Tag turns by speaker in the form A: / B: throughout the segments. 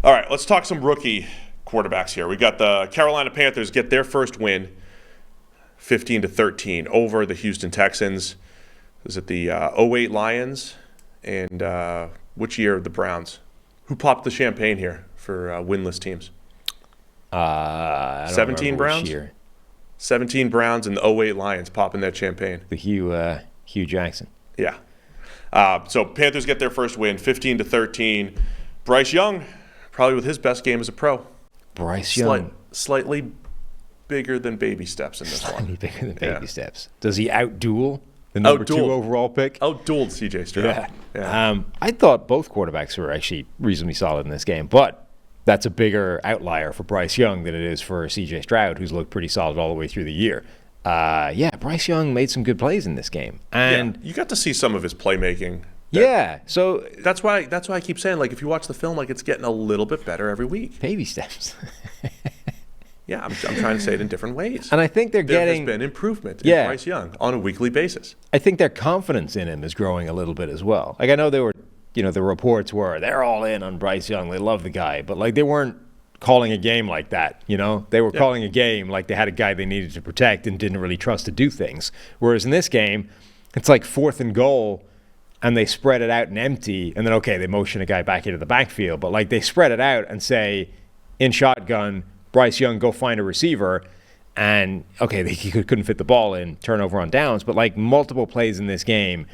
A: All right, let's talk some rookie quarterbacks here. We got the Carolina Panthers get their first win, 15-13 over the Houston Texans. Was it the 08 Lions and which year of the Browns? Who popped the champagne here for winless teams?
B: I don't
A: 17 Browns?
B: which year.
A: 17 Browns and the 08 Lions popping that champagne.
B: The Hugh Jackson.
A: Yeah. So Panthers get their first win, 15-13. Bryce Young, probably with his best game as a pro.
B: Bryce Young.
A: Slightly bigger than baby steps in this
B: Slightly
A: one.
B: bigger than baby steps. Does he outduel the number 2 overall pick?
A: Outdueled CJ Stroud.
B: Yeah. I thought both quarterbacks were actually reasonably solid in this game, but that's a bigger outlier for Bryce Young than it is for CJ Stroud, who's looked pretty solid all the way through the year. Bryce Young made some good plays in this game. And
A: you got to see some of his playmaking.
B: So
A: that's why I keep saying, like, if you watch the film, like, it's getting a little bit better every week.
B: Baby steps.
A: Yeah, I'm trying to say it in different ways.
B: And I think there
A: has been improvement in Bryce Young on a weekly basis.
B: I think their confidence in him is growing a little bit as well. Like, I know the reports were they're all in on Bryce Young. They love the guy, but like they weren't calling a game like that. They were calling a game like they had a guy they needed to protect and didn't really trust to do things. Whereas in this game, it's like 4th and goal, and they spread it out and empty, and then they motion a guy back into the backfield, but like they spread it out and say in shotgun, Bryce Young, go find a receiver, and he couldn't fit the ball in, turnover on downs, but like multiple plays in this game,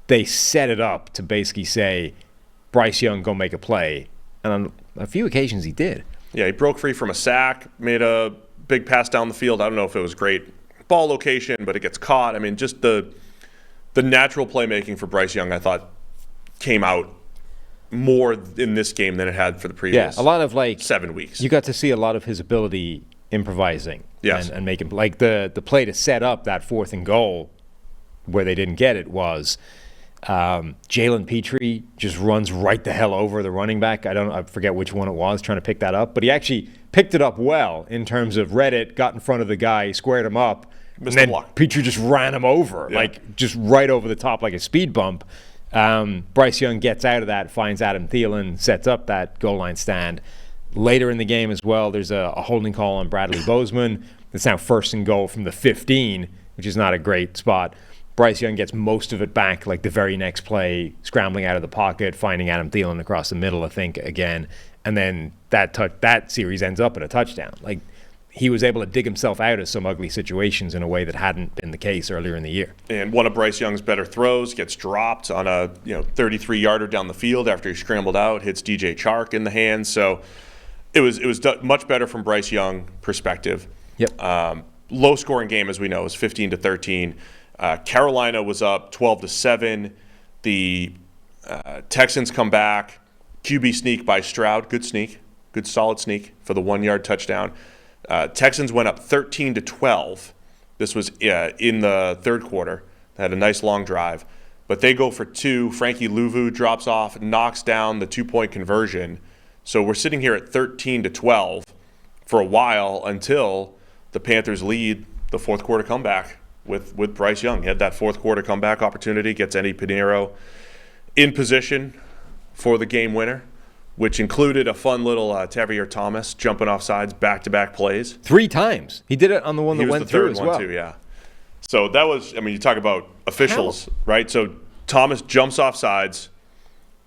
B: they set it up to basically say, Bryce Young, go make a play. And on a few occasions he did.
A: Yeah, he broke free from a sack, made a big pass down the field. I don't know if it was great ball location, but it gets caught. I mean, just the natural playmaking for Bryce Young, I thought, came out more in this game than it had for the previous
B: a lot of
A: 7 weeks.
B: You got to see a lot of his ability improvising and making, like the play to set up that 4th and goal where they didn't get it was Jalen Petrie just runs right the hell over the running back. I forget which one it was trying to pick that up, but he actually picked it up well in terms of read it, got in front of the guy, squared him up, and then Petrie just ran him over, just right over the top like a speed bump. Bryce Young gets out of that, finds Adam Thielen, sets up that goal line stand. Later in the game as well, there's a holding call on Bradley Bozeman. It's now 1st and goal from the 15, which is not a great spot. Bryce Young gets most of it back, like the very next play, scrambling out of the pocket, finding Adam Thielen across the middle, I think, again. And then that series ends up in a touchdown. Like, he was able to dig himself out of some ugly situations in a way that hadn't been the case earlier in the year.
A: And one of Bryce Young's better throws gets dropped on a 33-yarder down the field after he scrambled out, hits DJ Chark in the hands. So it was much better from Bryce Young perspective.
B: Yep.
A: Low-scoring game, as we know, is 15-13. Carolina was up 12-7. The Texans come back. QB sneak by Stroud. Good sneak. Good solid sneak for the 1-yard touchdown. Texans went up 13-12. This was in the third quarter. They had a nice long drive. But they go for 2. Frankie Louvu drops off, knocks down the 2-point conversion. So we're sitting here at 13-12 for a while until the Panthers lead the fourth quarter comeback with Bryce Young. He had that fourth quarter comeback opportunity, gets Eddie Pinheiro in position for the game winner, which included a fun little Tavier Thomas jumping off sides, back-to-back plays.
B: 3 times. He did it on the one that went through as well.
A: He was the third one, too, yeah. So that was, you talk about officials, right? So Thomas jumps off sides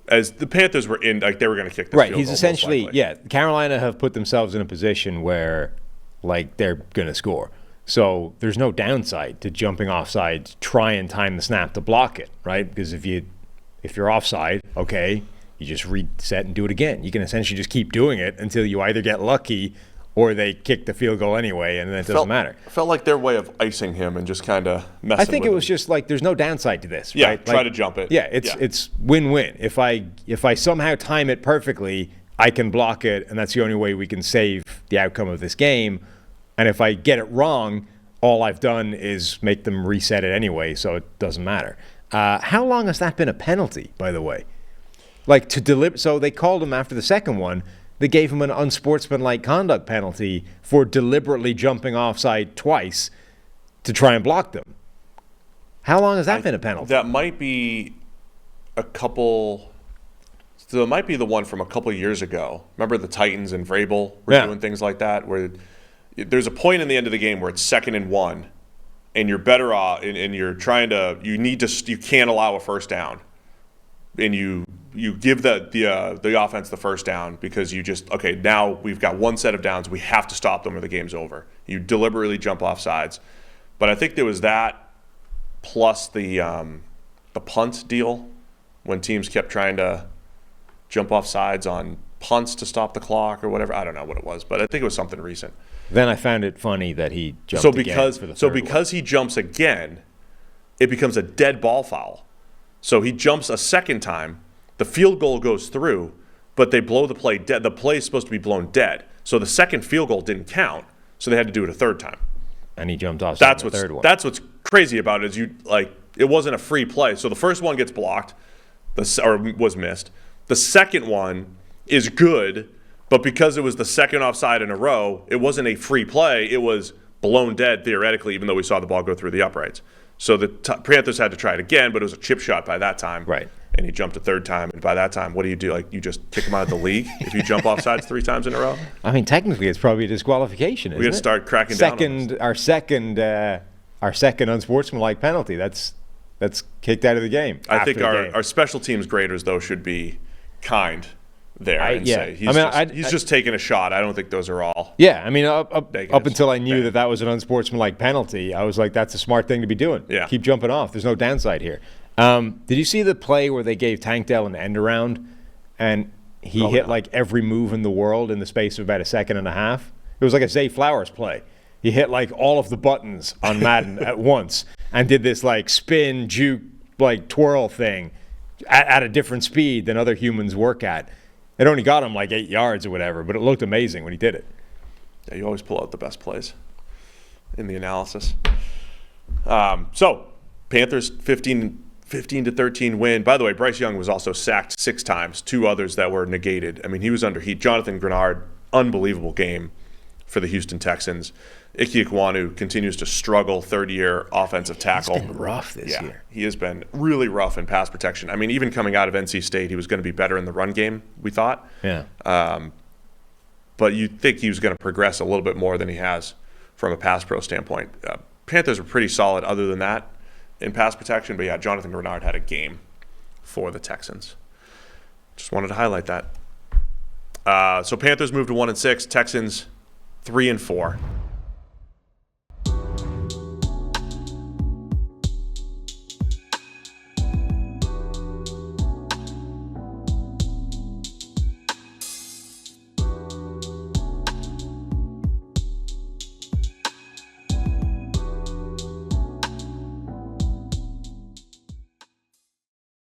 A: as the Panthers were in, like, they were going to kick this field goal.
B: He's essentially, Carolina have put themselves in a position where, like, they're going to score. So there's no downside to jumping offside, try and time the snap to block it, right? Because if you're offside, you just reset and do it again. You can essentially just keep doing it until you either get lucky or they kick the field goal anyway, and then it doesn't matter.
A: Felt like their way of icing him and just kind of messing with him.
B: I think it was just like there's no downside to this,
A: yeah,
B: right?
A: Try to jump it.
B: Yeah, it's win-win. If I somehow time it perfectly, I can block it, and that's the only way we can save the outcome of this game. And if I get it wrong, all I've done is make them reset it anyway, so it doesn't matter. How long has that been a penalty, by the way? Like so they called him after the second one. They gave him an unsportsmanlike conduct penalty for deliberately jumping offside twice to try and block them. How long has that been a penalty?
A: That might be a couple So it might be the one from a couple of years ago. Remember the Titans and Vrabel were doing things like that, where there's a point in the end of the game where it's 2nd and 1, and you're better off, and you're trying to, you can't allow a first down, and you give the offense the first down because now we've got one set of downs, we have to stop them or the game's over. You deliberately jump off sides, but I think there was that plus the punt deal when teams kept trying to jump off sides on punts to stop the clock or whatever. I don't know what it was, but I think it was something recent.
B: Then I found it funny that he jumped again for the third
A: because he jumps again, it becomes a dead ball foul. So he jumps a second time, the field goal goes through, but they blow the play dead. The play is supposed to be blown dead. So the second field goal didn't count, so they had to do it a third time.
B: And he jumped off
A: the
B: third one.
A: That's what's crazy about it is it wasn't a free play. So the first one gets blocked, or was missed. The second one is good, but because it was the second offside in a row, it wasn't a free play. It was blown dead, theoretically, even though we saw the ball go through the uprights. So the Panthers had to try it again, but it was a chip shot by that time.
B: Right.
A: And he jumped a third time, and by that time, what do? You just kick him out of the league if you jump off sides 3 times in a row?
B: I mean, technically, it's probably a disqualification, isn't it?
A: We got to start cracking down on this.
B: Our second unsportsmanlike penalty. That's kicked out of the game.
A: I think our special teams graders, though, should be kind there say he's just taking a shot. I don't think those are all.
B: Yeah, I mean, up until I knew that was an unsportsmanlike penalty, I was like, that's a smart thing to be doing.
A: Yeah.
B: Keep jumping off. There's no downside here. Did you see the play where they gave Tankdale an end around and he hit like every move in the world in the space of about a second and a half? It was like a Zay Flowers play. He hit like all of the buttons on Madden at once and did this like spin, juke, like twirl thing at a different speed than other humans work at. It only got him like 8 yards or whatever, but it looked amazing when he did it.
A: Yeah, you always pull out the best plays in the analysis. So Panthers 15-13 win. By the way, Bryce Young was also sacked 6 times, 2 others that were negated. I mean, he was under heat. Jonathan Grenard, unbelievable game for the Houston Texans. Ike Ekwonu continues to struggle, third-year offensive tackle.
B: He's been rough this year.
A: He has been really rough in pass protection. I mean, even coming out of NC State, he was going to be better in the run game, we thought.
B: Yeah.
A: But you'd think he was going to progress a little bit more than he has from a pass pro standpoint. Panthers were pretty solid other than that in pass protection. But, yeah, Jonathan Grenard had a game for the Texans. Just wanted to highlight that. So Panthers moved to 1-6. Texans 3-4.